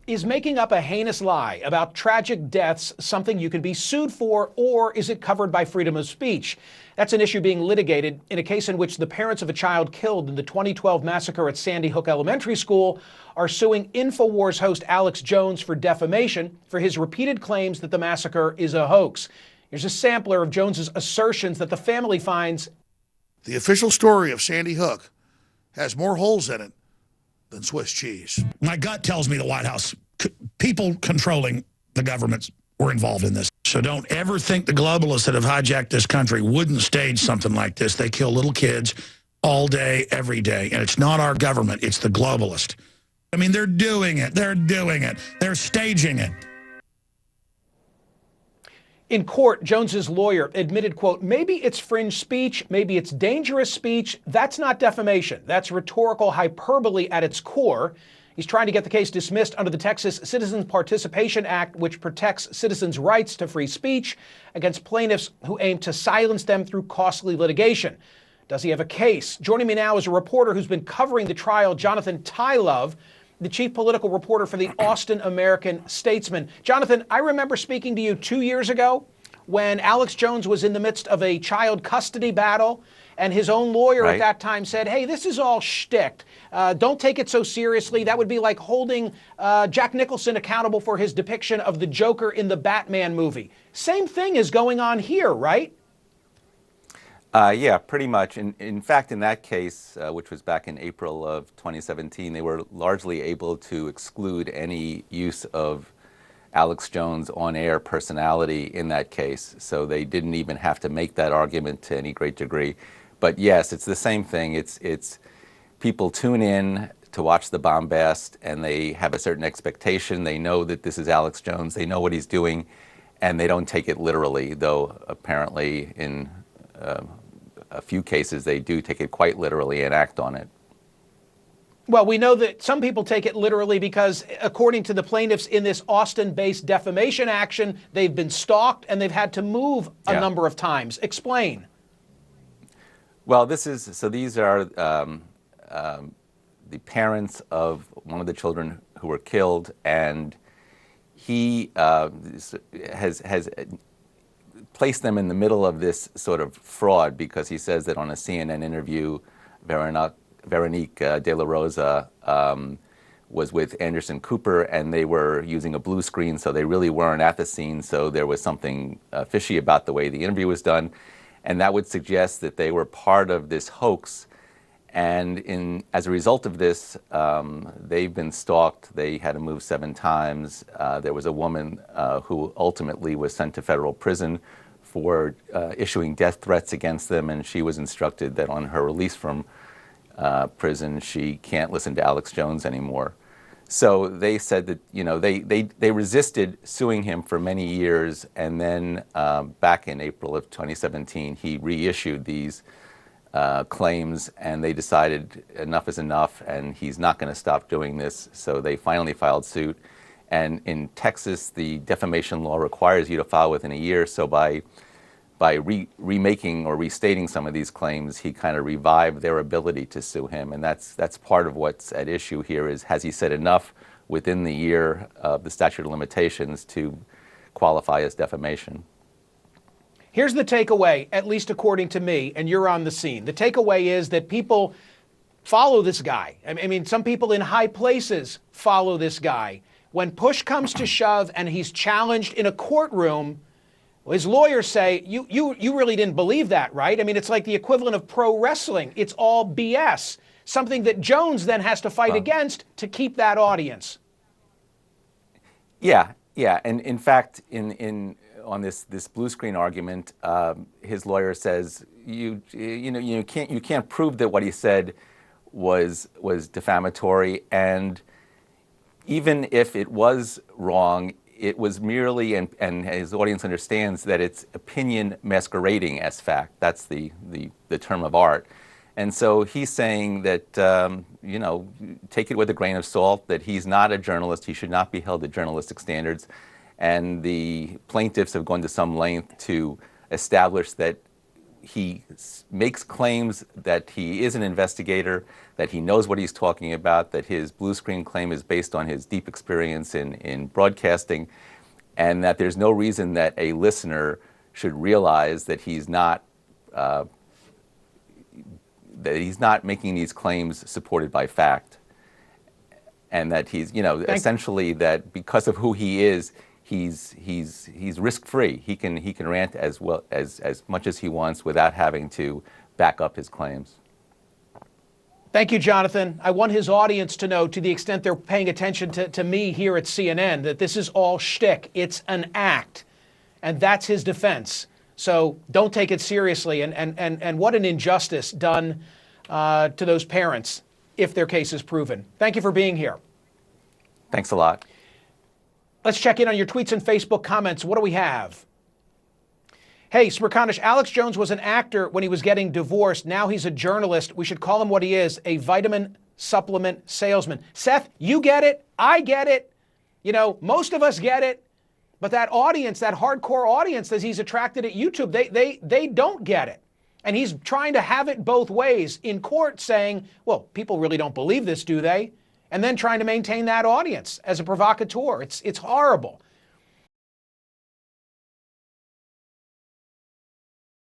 Is making up a heinous lie about tragic deaths something you can be sued for, or is it covered by freedom of speech? That's an issue being litigated in a case in which the parents of a child killed in the 2012 massacre at Sandy Hook Elementary School are suing InfoWars host Alex Jones for defamation for his repeated claims that the massacre is a hoax. Here's a sampler of Jones's assertions that the family finds. The official story of Sandy Hook has more holes in it than Swiss cheese. My gut tells me the White House, people controlling the governments were involved in this. So don't ever think the globalists that have hijacked this country wouldn't stage something like this. They kill little kids all day, every day. And it's not our government, it's the globalist. I mean, they're doing it. They're doing it. They're staging it. In court, Jones's lawyer admitted, quote, maybe it's fringe speech, maybe it's dangerous speech. That's not defamation. That's rhetorical hyperbole at its core. He's trying to get the case dismissed under the Texas Citizens Participation Act, which protects citizens' rights to free speech against plaintiffs who aim to silence them through costly litigation. Does he have a case? Joining me now is a reporter who's been covering the trial, Jonathan Tylove, the chief political reporter for the Austin American-Statesman. Jonathan, I remember speaking to you 2 years ago when Alex Jones was in the midst of a child custody battle, and his own lawyer at that time said, hey, this is all shtick. Don't take it so seriously. That would be like holding Jack Nicholson accountable for his depiction of the Joker in the Batman movie. Same thing is going on here, right? Yeah, pretty much. In fact, in that case, which was back in April of 2017, they were largely able to exclude any use of Alex Jones' on-air personality in that case. So they didn't even have to make that argument to any great degree. But yes, it's the same thing. It's people tune in to watch the bombast, and they have a certain expectation. They know that this is Alex Jones. They know what he's doing, and they don't take it literally, though apparently in a few cases they do take it quite literally and act on it. Well, we know that some people take it literally because, according to the plaintiffs in this Austin-based defamation action, they've been stalked and they've had to move a number of times. Explain. Well, these are the parents of one of the children who were killed, and he has placed them in the middle of this sort of fraud because he says that on a CNN interview, Veronique De La Rosa was with Anderson Cooper, and they were using a blue screen, so they really weren't at the scene, so there was something fishy about the way the interview was done, and that would suggest that they were part of this hoax. And as a result of this, they've been stalked. They had to move 7 times. There was a woman who ultimately was sent to federal prison for issuing death threats against them, and she was instructed that on her release from prison, she can't listen to Alex Jones anymore. So they said that, you know, they resisted suing him for many years, and then back in April of 2017, he reissued these claims, and they decided enough is enough, and he's not going to stop doing this. So they finally filed suit. And in Texas, the defamation law requires you to file within a year. So by remaking or restating some of these claims, he kind of revived their ability to sue him. And that's part of what's at issue here is, has he said enough within the year of the statute of limitations to qualify as defamation? Here's the takeaway, at least according to me, and you're on the scene. The takeaway is that people follow this guy. I mean, some people in high places follow this guy. When push comes to shove and he's challenged in a courtroom, his lawyers say, you really didn't believe that, right? I mean, it's like the equivalent of pro wrestling. It's all BS, something that Jones then has to fight against to keep that audience. Yeah. And in fact, on this blue screen argument, his lawyer says, you can't prove that what he said was defamatory, and even if it was wrong, it was merely, and his audience understands that it's opinion masquerading as fact. That's the term of art. And so he's saying that, take it with a grain of salt, that he's not a journalist. He should not be held to journalistic standards. And the plaintiffs have gone to some length to establish that makes claims that he is an investigator, that he knows what he's talking about, that his blue screen claim is based on his deep experience in broadcasting, and that there's no reason that a listener should realize that he's not making these claims supported by fact, and that he's, essentially that because of who he is, he's risk-free. He can rant as much as he wants without having to back up his claims. Thank you, Jonathan. I want his audience to know, to the extent they're paying attention to me here at CNN, that this is all shtick. It's an act, and that's his defense. So don't take it seriously. And what an injustice done to those parents if their case is proven. Thank you for being here. Thanks a lot. Let's check in on your tweets and Facebook comments. What do we have? Hey, Smerconish, Alex Jones was an actor when he was getting divorced. Now he's a journalist. We should call him what he is, a vitamin supplement salesman. Seth, you get it. I get it. Most of us get it. But that audience, that hardcore audience that he's attracted at YouTube, they don't get it. And he's trying to have it both ways in court, saying, well, people really don't believe this, do they? And then trying to maintain that audience as a provocateur. It's horrible.